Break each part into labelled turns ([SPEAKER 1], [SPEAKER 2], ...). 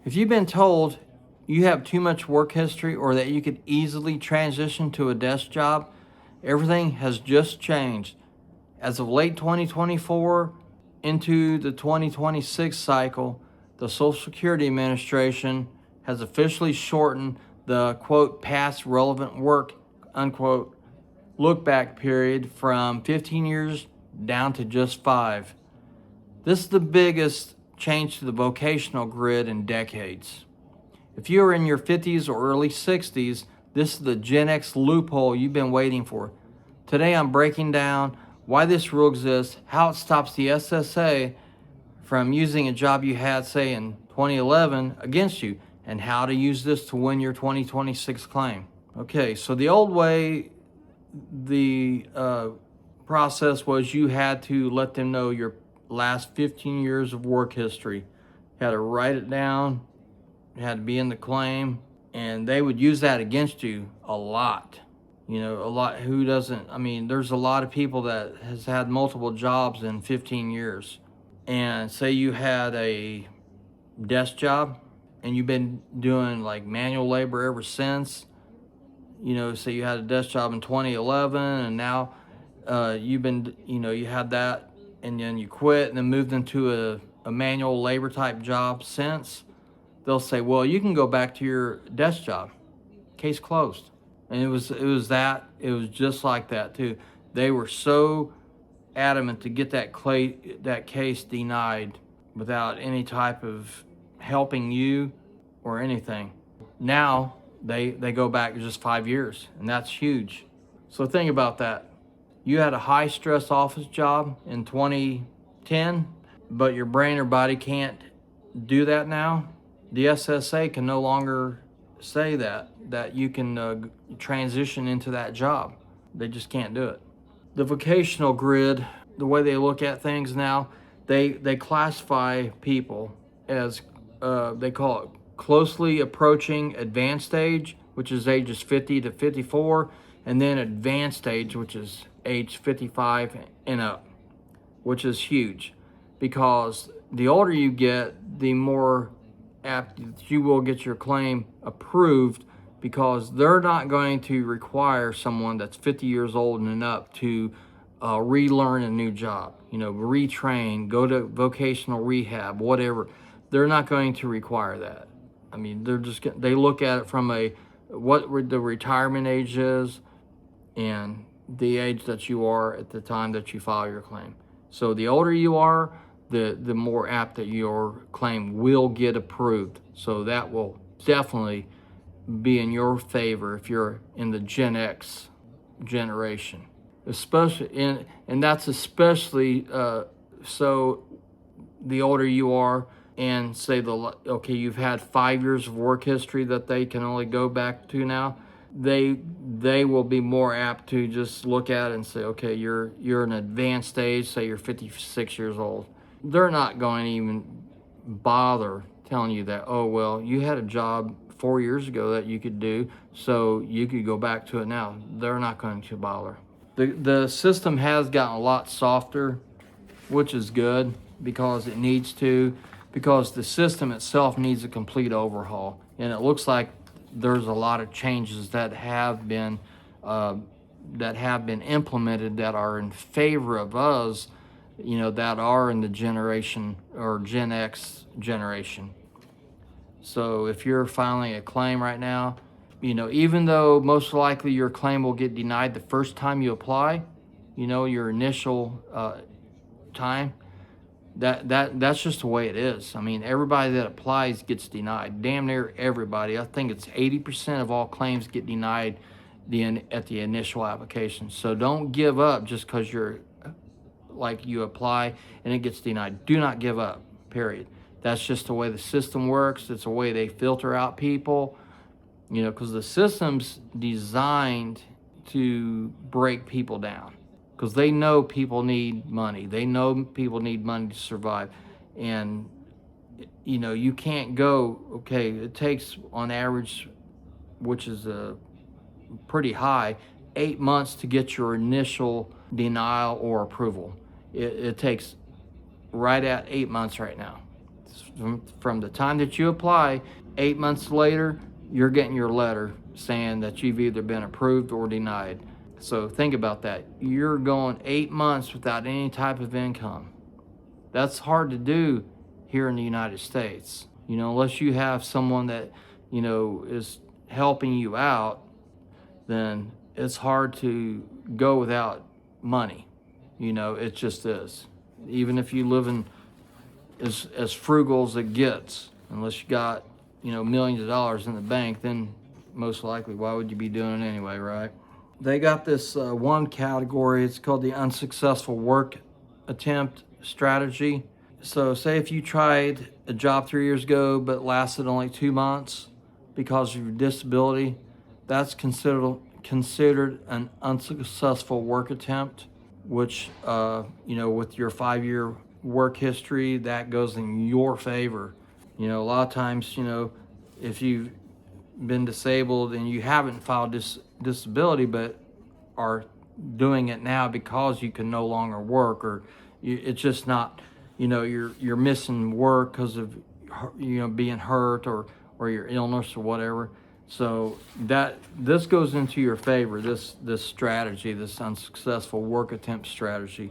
[SPEAKER 1] If you've been told you have too much work history or that you could easily transition to a desk job, everything has just changed. As of late 2024 into the 2026 cycle, the Social Security Administration has officially shortened the quote past relevant work unquote look back period from 15 years down to just 5. This is the biggest change to the vocational grid in decades. If you are in your 50s or early 60s, this is the Gen X loophole you've been waiting for. Today I'm breaking down why this rule exists, how it stops the SSA from using a job you had, say, in 2011 against you, and how to use this to win your 2026 claim. Okay, so the old way, the process was you had to let them know your last 15 years of work history. You had to write it down, it had to be in the claim, and they would use that against you a lot. You know, a lot. Who doesn't? I mean, there's a lot of people that has had multiple jobs in 15 years. And say you had a desk job and you've been doing like manual labor ever since. You know, say you had a desk job in 2011 and now you've been, you know, you had that and then you quit and then moved into a manual labor type job since. They'll say, well, you can go back to your desk job. Case closed. And it was just like that too. They were so adamant to get that case denied without any type of helping you or anything. Now they go back just 5 years, and that's huge. So think about that. You had a high stress office job in 2010, but your brain or body can't do that now. The SSA can no longer say that you can transition into that job. They just can't do it. The vocational grid, the way they look at things now, they classify people as they call it closely approaching advanced age, which is ages 50 to 54, and then advanced age, which is age 55 and up, which is huge because the older you get, the more apt you will get your claim approved, because they're not going to require someone that's 50 years old and up to relearn a new job, you know, retrain, go to vocational rehab, whatever. They're not going to require that. I mean, they look at it from what the retirement age is and the age that you are at the time that you file your claim. So the older you are, the more apt that your claim will get approved. So that will definitely be in your favor if you're in the Gen X generation, especially and that's especially so the older you are, and say you've had 5 years of work history that they can only go back to now. They will be more apt to just look at it and say, okay, you're an advanced age, say you're 56 years old. They're not going to even bother telling you that, oh, well, you had a job 4 years ago that you could do, so you could go back to it now. They're not going to bother. The system has gotten a lot softer, which is good because it needs to, because the system itself needs a complete overhaul. And it looks like there's a lot of changes that have been implemented that are in favor of us, you know, that are in the generation or Gen X generation. So if you're filing a claim right now, you know, even though most likely your claim will get denied the first time you apply, you know, your initial time, that's just the way it is. I mean, everybody that applies gets denied. Damn near everybody. I think it's 80% of all claims get denied at the initial application. So don't give up just because you apply and it gets denied. Do not give up, period. That's just the way the system works. It's the way they filter out people, you know, because the system's designed to break people down, because they know people need money. They know people need money to survive. And, you know, you can't go, okay, it takes on average, which is pretty high, 8 months to get your initial denial or approval. It takes right at 8 months right now. From the time that you apply, 8 months later, you're getting your letter saying that you've either been approved or denied. So think about that. You're going 8 months without any type of income. That's hard to do here in the United States. Unless you have someone that, is helping you out, then it's hard to go without money. It just is. Even if you live in as frugal as it gets, unless you got, millions of dollars in the bank, then most likely, why would you be doing it anyway, right? They got this one category, it's called the unsuccessful work attempt strategy. So say if you tried a job 3 years ago, but lasted only 2 months because of your disability, that's considered an unsuccessful work attempt, which, with your 5-year work history, that goes in your favor. A lot of times, if you've been disabled and you haven't filed disability, but are doing it now because you can no longer work, or it's just not, you're missing work because of, being hurt or your illness or whatever. So this goes into your favor, this strategy, this unsuccessful work attempt strategy,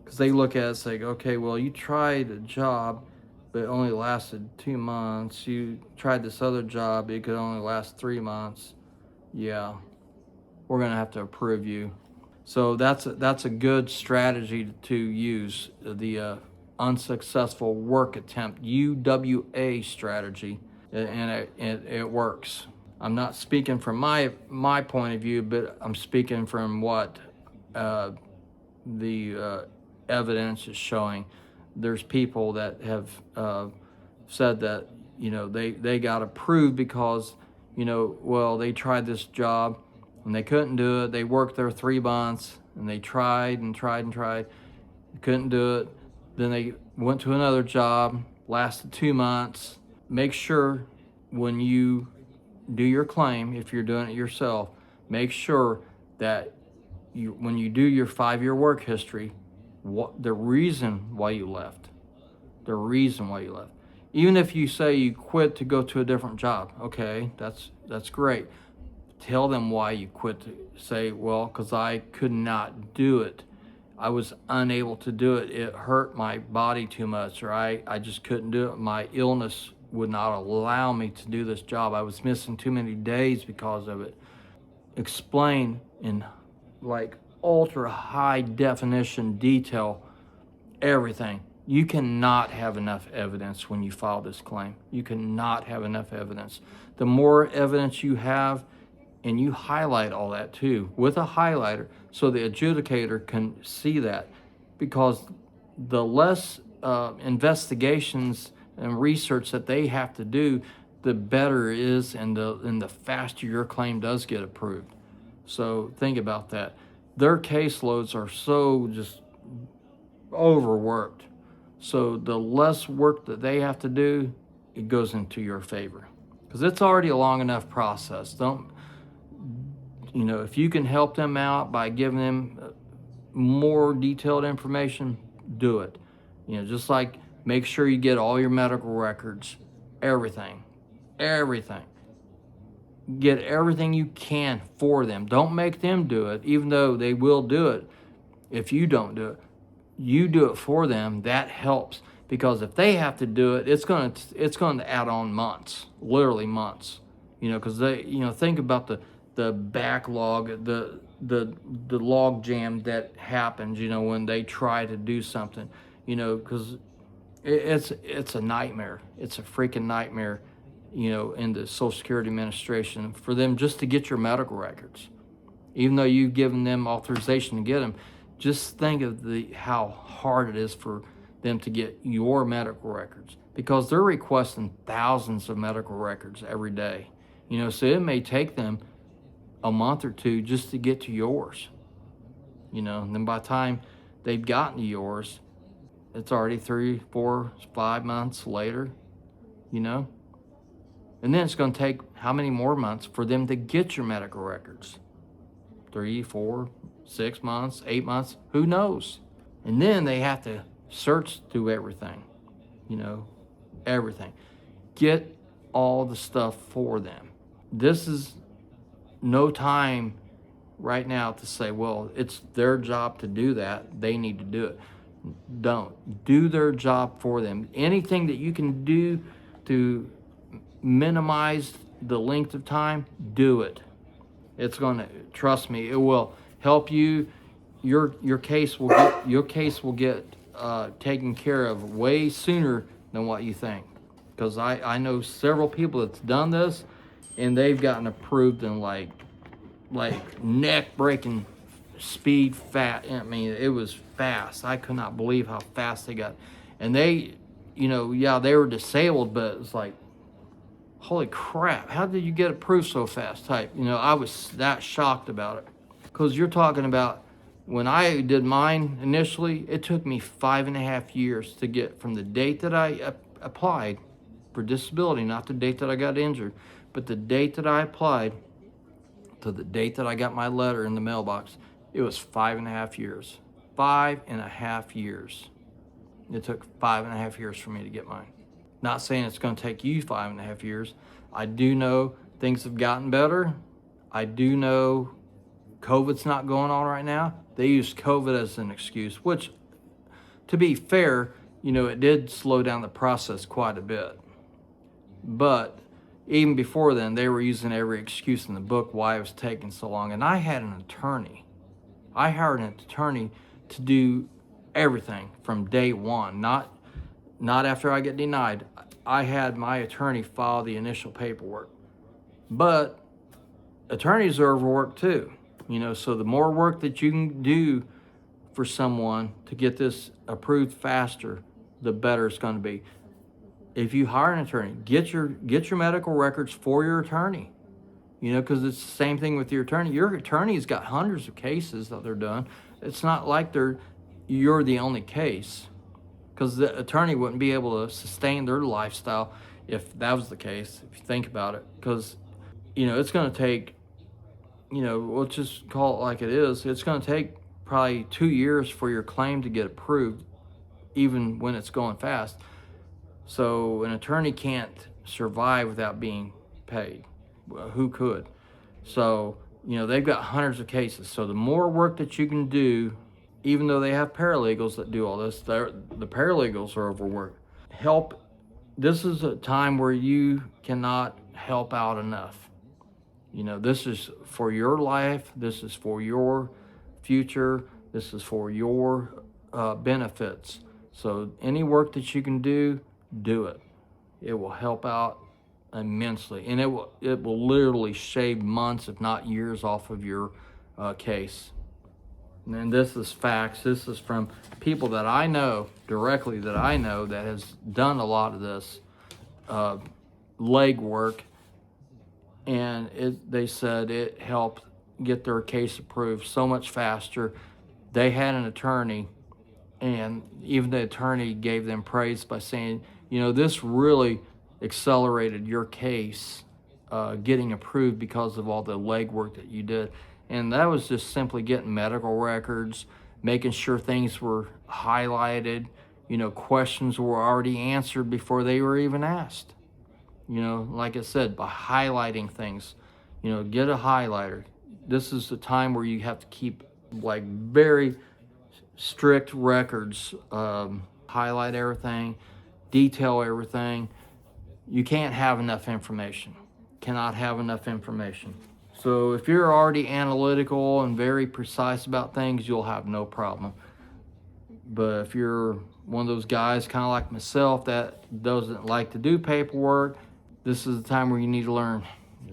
[SPEAKER 1] because they look at it and say, okay, well, you tried a job, but it only lasted 2 months. You tried this other job, it could only last 3 months. Yeah, we're gonna have to approve you. So that's a good strategy to use, the unsuccessful work attempt, UWA strategy, and it works. I'm not speaking from my point of view, but I'm speaking from what the evidence is showing. There's people that have said that they got approved because they tried this job and they couldn't do it. They worked there 3 months and they tried and tried and tried, couldn't do it. Then they went to another job, lasted 2 months. Make sure when you do your claim, if you're doing it yourself, make sure that when you do your 5-year work history, the reason why you left. Even if you say you quit to go to a different job, okay, that's great. Tell them why you quit. Say, well, because I could not do it. I was unable to do it. It hurt my body too much, or I just couldn't do it. My illness would not allow me to do this job. I was missing too many days because of it. Explain in like ultra high definition detail everything. You cannot have enough evidence when you file this claim. You cannot have enough evidence. The more evidence you have, and you highlight all that too with a highlighter so the adjudicator can see that, because the less investigations and research that they have to do, the better it is, and the faster your claim does get approved. So think about that. Their caseloads are so just overworked. So the less work that they have to do, it goes into your favor, because it's already a long enough process. If you can help them out by giving them more detailed information, do it. Just like make sure you get all your medical records, everything. Get everything you can for them. Don't make them do it, even though they will do it. If you don't do it, you do it for them. That helps, because if they have to do it, it's going to add on months, literally months. Because they, think about the backlog, the log jam that happens, when they try to do something, because it's a nightmare. It's a freaking nightmare, in the Social Security Administration for them just to get your medical records. Even though you've given them authorization to get them, just think of how hard it is for them to get your medical records, because they're requesting thousands of medical records every day. So it may take them a month or two just to get to yours. And then by the time they've gotten to yours, it's already 3, 4, 5 months later, And then it's going to take how many more months for them to get your medical records? 3, 4, 6 months, 8 months, who knows? And then they have to search through everything, everything. Get all the stuff for them. This is no time right now to say, well, it's their job to do that. They need to do it. Don't. Do their job for them. Anything that you can do to minimize the length of time, do it. It's going to, trust me, it will help you. Your case will get taken care of way sooner than what you think. Because I know several people that's done this, and they've gotten approved in like neck-breaking speed, I mean, it was fast. I could not believe how fast they got. And they, yeah, they were disabled, but it's like, holy crap, how did you get approved so fast type? I was that shocked about it. Because you're talking about, when I did mine initially, it took me 5.5 years to get from the date that I applied for disability, not the date that I got injured, but the date that I applied to the date that I got my letter in the mailbox. It was 5.5 years. 5.5 years. It took 5.5 years for me to get mine. Not saying it's going to take you 5.5 years. I do know things have gotten better. I do know COVID's not going on right now. They use COVID as an excuse, which, to be fair, it did slow down the process quite a bit. But even before then, they were using every excuse in the book why it was taking so long. And I had an attorney. I hired an attorney to do everything from day one, not after I get denied. I had my attorney file the initial paperwork. But attorneys are overworked too. So the more work that you can do for someone to get this approved faster, the better it's going to be. If you hire an attorney, get your medical records for your attorney. Because it's the same thing with your attorney. Your attorney's got hundreds of cases that they're doing. It's not like you're the only case, because the attorney wouldn't be able to sustain their lifestyle if that was the case, if you think about it. Because, it's going to take, we'll just call it like it is. It's going to take probably 2 years for your claim to get approved, even when it's going fast. So an attorney can't survive without being paid. Well, who could? So, they've got hundreds of cases. So the more work that you can do, even though they have paralegals that do all this, the paralegals are overworked. This is a time where you cannot help out enough. This is for your life. This is for your future. This is for your benefits. So any work that you can do it. It will help out immensely, and it will literally shave months, if not years, off of your case. And this is facts. This is from people that I know directly, that has done a lot of this leg work, and they said it helped get their case approved so much faster. They had an attorney, and even the attorney gave them praise by saying, this really accelerated your case getting approved because of all the legwork that you did. And that was just simply getting medical records, making sure things were highlighted, questions were already answered before they were even asked. Like I said, by highlighting things, get a highlighter. This is the time where you have to keep very strict records, highlight everything, detail everything. You can't have enough information. Cannot have enough information. So if you're already analytical and very precise about things, you'll have no problem. But if you're one of those guys, kind of like myself, that doesn't like to do paperwork, this is the time where you need to learn.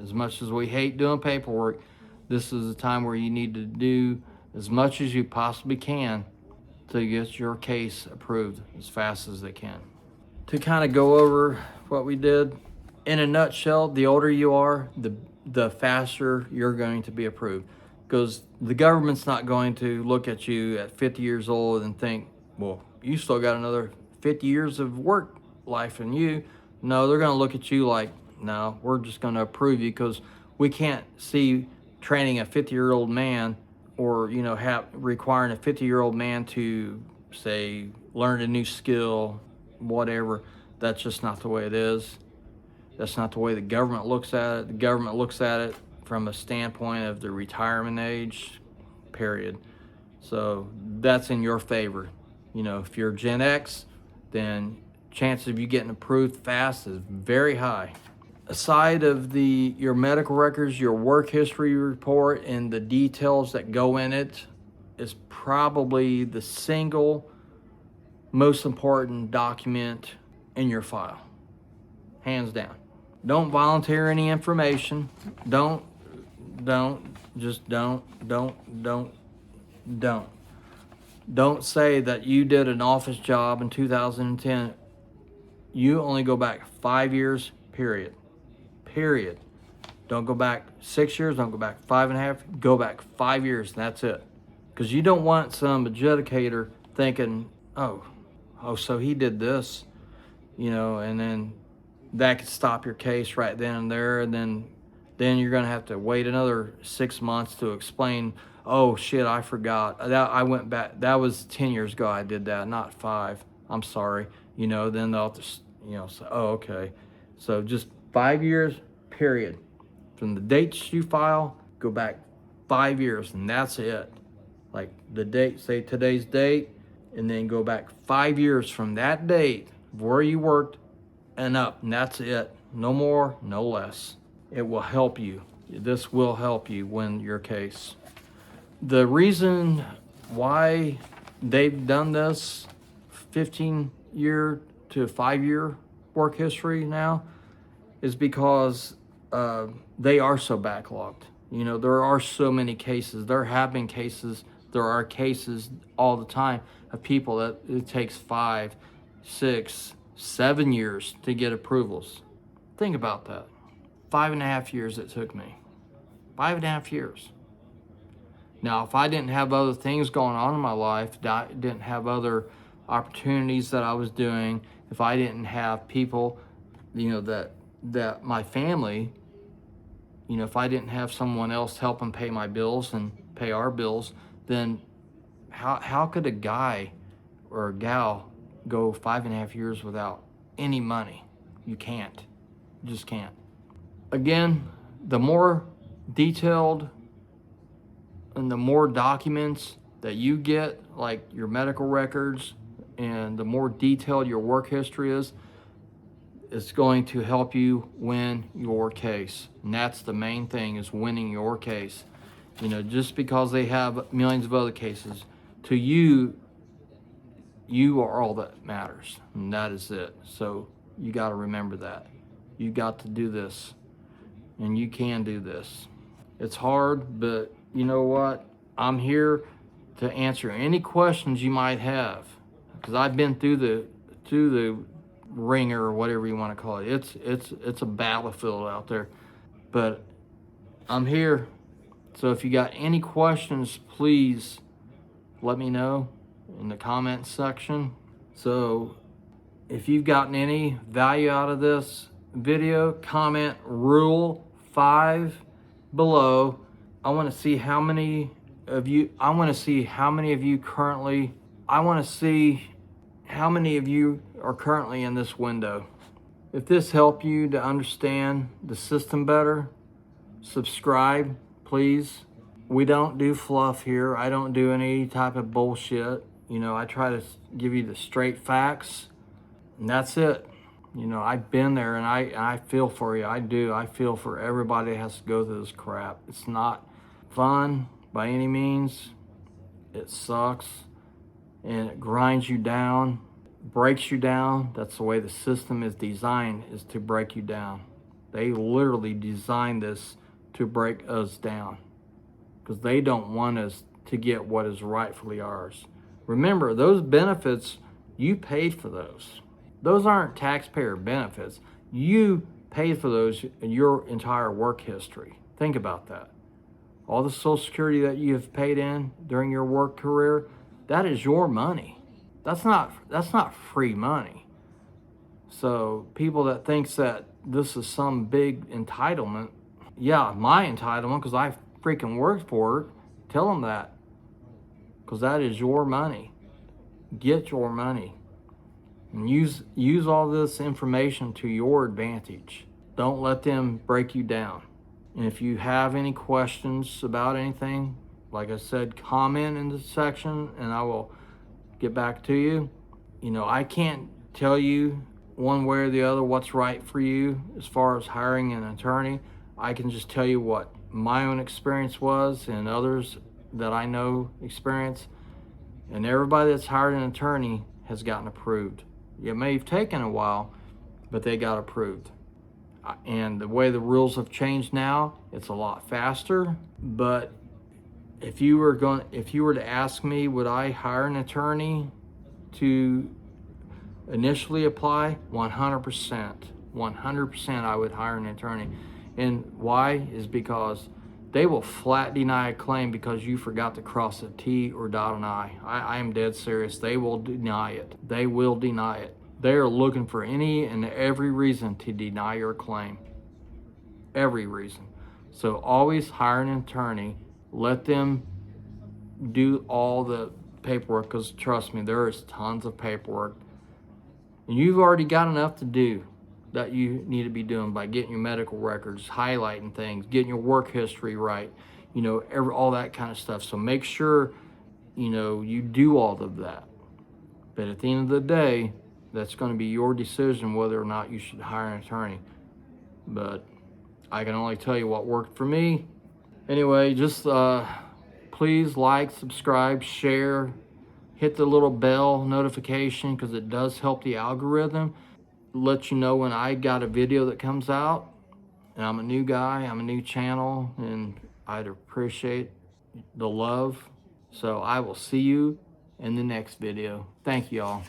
[SPEAKER 1] As much as we hate doing paperwork, this is the time where you need to do as much as you possibly can to get your case approved as fast as they can. To kind of go over what we did, in a nutshell, the older you are, the faster you're going to be approved. Because the government's not going to look at you at 50 years old and think, well, you still got another 50 years of work life in you. No, they're going to look at you like, no, we're just going to approve you, because we can't see training a 50-year-old man, or requiring a 50-year-old man to, say, learn a new skill, whatever. That's just not the way it is. That's not the way the government looks at it. The government looks at it from a standpoint of the retirement age, period. So that's in your favor. You know, if you're Gen X, then chances of you getting approved fast is very high. Aside of your medical records, your work history report, and the details that go in it is probably the single most important document in your file, hands down. Don't volunteer any information. Don't say that you did an office job in 2010. You only go back 5 years, period. Don't go back 6 years, don't go back 5.5, go back 5 years, and that's it. Because you don't want some adjudicator thinking, oh, so he did this, you know, and then that could stop your case right then and there, and then you're gonna have to wait another 6 months to explain, oh shit, I forgot. I went back, that was 10 years ago I did that, not 5. I'm sorry. You know, then they'll have to, you know, say, oh, okay. So just 5 years, period. From the dates you file, go back 5 years, and that's it. Like the date, say today's date, and then go back 5 years from that date of where you worked and up, and that's it. No more, no less. It will help you. This will help you win your case. The reason why they've done this 15-year to 5-year work history now is because they are so backlogged. You know, there are so many cases. There have been cases, there are cases all the time of people that it takes 5, 6, 7 years to get approvals. Think about that. 5.5 years it took me. 5.5 years. Now, if I didn't have other things going on in my life, didn't have other opportunities that I was doing, if I didn't have people, you know, that my family, you know, if I didn't have someone else helping pay my bills and pay our bills, then how could a guy or a gal go 5.5 years without any money? You can't. You just can't. Again, the more detailed and the more documents that you get, like your medical records, and the more detailed your work history is, it's going to help you win your case. And that's the main thing, is winning your case. You know, just because they have millions of other cases, to you, you are all that matters, and that is it. So you got to remember that. You got to do this, and you can do this. It's hard, but you know what? I'm here to answer any questions you might have, because I've been through the ringer, or whatever you want to call it. It's a battlefield out there, but I'm here. So if you got any questions, please let me know in the comments section. So if you've gotten any value out of this video, comment Rule 5 below. I want to see how many of you are currently in this window. If this helped you to understand the system better, subscribe, please. We don't do fluff here. I don't do any type of bullshit. You know, I try to give you the straight facts, and that's it. You know, I've been there, and I feel for you. I do. I feel for everybody that has to go through this crap. It's not fun by any means. It sucks, and it grinds you down, breaks you down. That's the way the system is designed, is to break you down. They literally designed this to break us down, because they don't want us to get what is rightfully ours. Remember, those benefits, you paid for those. Those aren't taxpayer benefits. You paid for those in your entire work history. Think about that. All the Social Security that you have paid in during your work career, that is your money. That's not free money. So people that thinks that this is some big entitlement, yeah, my entitlement, because I freaking worked for it, tell them that, because that is your money. Get your money. And use all this information to your advantage. Don't let them break you down. And if you have any questions about anything, like I said, comment in the section and I will get back to you. You know, I can't tell you one way or the other what's right for you as far as hiring an attorney. I can just tell you what my own experience was and others that I know experience. And everybody that's hired an attorney has gotten approved. It may have taken a while, but they got approved. And the way the rules have changed now, it's a lot faster. But if you were to ask me, would I hire an attorney to initially apply? 100%. 100% I would hire an attorney. And why? Is because they will flat deny a claim because you forgot to cross a T or dot an I. I am dead serious. They will deny it. They will deny it. They are looking for any and every reason to deny your claim. Every reason. So always hire an attorney. Let them do all the paperwork, because trust me, there is tons of paperwork. And you've already got enough to do that you need to be doing by getting your medical records, highlighting things, getting your work history right, you know, all that kind of stuff. So make sure, you know, you do all of that. But at the end of the day, that's going to be your decision whether or not you should hire an attorney. But I can only tell you what worked for me. Anyway, just please like, subscribe, share, hit the little bell notification, because it does help the algorithm. Let you know when I got a video that comes out. And I'm a new guy, I'm a new channel, and I'd appreciate the love. So I will see you in the next video. Thank you all.